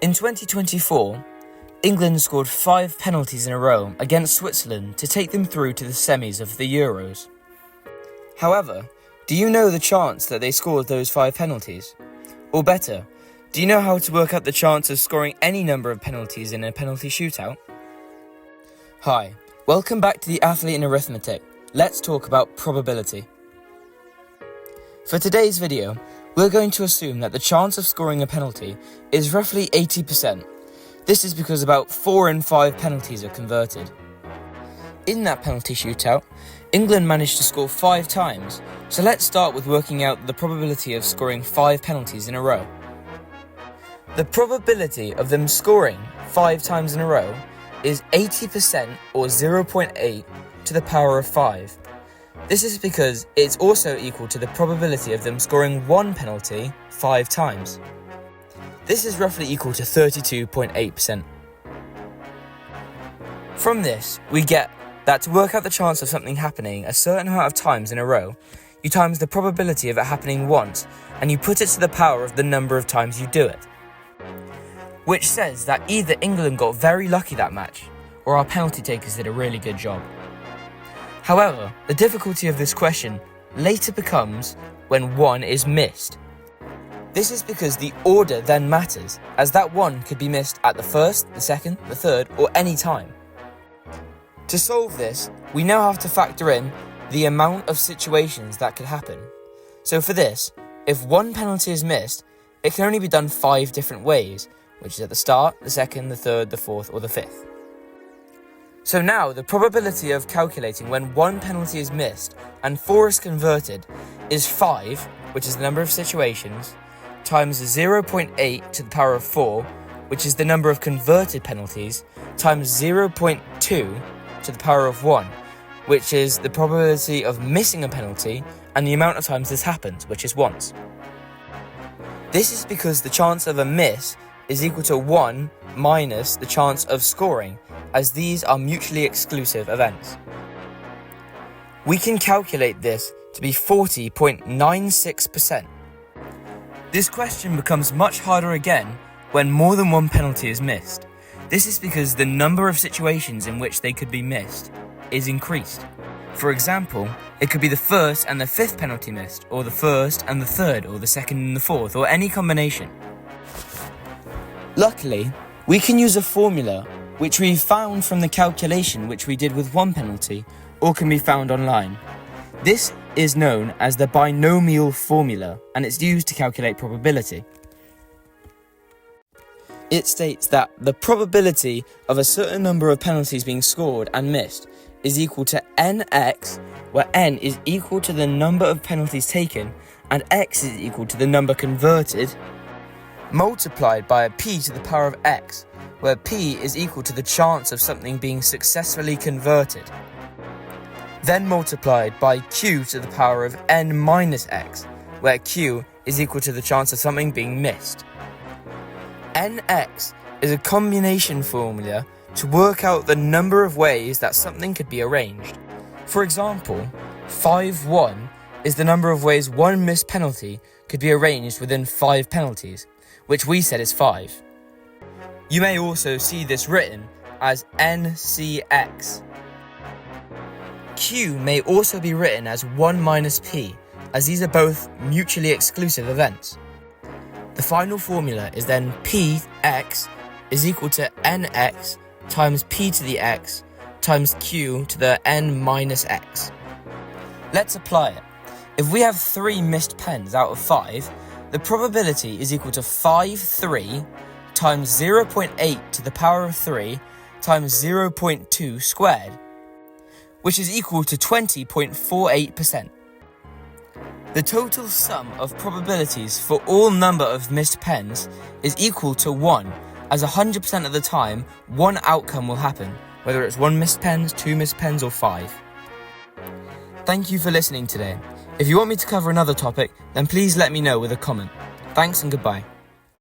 In 2024, England scored 5 penalties in a row against Switzerland to take them through to the semis of the Euros. However, do you know the chance that they scored those 5 penalties? Or better, do you know how to work out the chance of scoring any number of penalties in a penalty shootout? Hi, welcome back to the Athlete in Arithmetic. Let's talk about probability. For today's video, we're going to assume that the chance of scoring a penalty is roughly 80%. This is because about 4 in 5 penalties are converted. In that penalty shootout, England managed to score 5 times, so let's start with working out the probability of scoring 5 penalties in a row. The probability of them scoring 5 times in a row is 80% or 0.8 to the power of 5. This is because it's also equal to the probability of them scoring 1 penalty 5 times. This is roughly equal to 32.8%. From this, we get that to work out the chance of something happening a certain amount of times in a row, you times the probability of it happening once, and you put it to the power of the number of times you do it. Which says that either England got very lucky that match, or our penalty takers did a really good job. However, the difficulty of this question later becomes when 1 is missed. This is because the order then matters, as that 1 could be missed at the first, the second, the third, or any time. To solve this, we now have to factor in the amount of situations that could happen. So for this, if 1 penalty is missed, it can only be done 5 different ways, which is at the start, the second, the third, the fourth, or the fifth. So now, the probability of calculating when 1 penalty is missed and 4 is converted is 5, which is the number of situations, times 0.8 to the power of 4, which is the number of converted penalties, times 0.2 to the power of 1, which is the probability of missing a penalty and the amount of times this happens, which is once. This is because the chance of a miss is equal to 1 minus the chance of scoring, as these are mutually exclusive events. We can calculate this to be 40.96%. This question becomes much harder again when more than 1 penalty is missed. This is because the number of situations in which they could be missed is increased. For example, it could be the first and the 5th penalty missed, or the first and the 3rd, or the 2nd and the 4th, or any combination. Luckily, we can use a formula which we found from the calculation which we did with 1 penalty, or can be found online. This is known as the binomial formula, and it's used to calculate probability. It states that the probability of a certain number of penalties being scored and missed is equal to nx, where n is equal to the number of penalties taken, and x is equal to the number converted, multiplied by a p to the power of x, where p is equal to the chance of something being successfully converted, then multiplied by q to the power of n minus x, where q is equal to the chance of something being missed. Nx is a combination formula to work out the number of ways that something could be arranged. For example, 5-1 is the number of ways 1 missed penalty could be arranged within 5 penalties, which we said is 5. You may also see this written as NCX. Q may also be written as 1 minus P, as these are both mutually exclusive events. The final formula is then Px is equal to Nx times P to the x times Q to the n minus x. Let's apply it. If we have 3 missed pens out of 5, the probability is equal to 5/3 times 0.8 to the power of 3 times 0.2 squared, which is equal to 20.48%. The total sum of probabilities for all number of missed pens is equal to 1, as 100% of the time, 1 outcome will happen, whether it's 1 missed pens, 2 missed pens, or 5. Thank you for listening today. If you want me to cover another topic, then please let me know with a comment. Thanks and goodbye.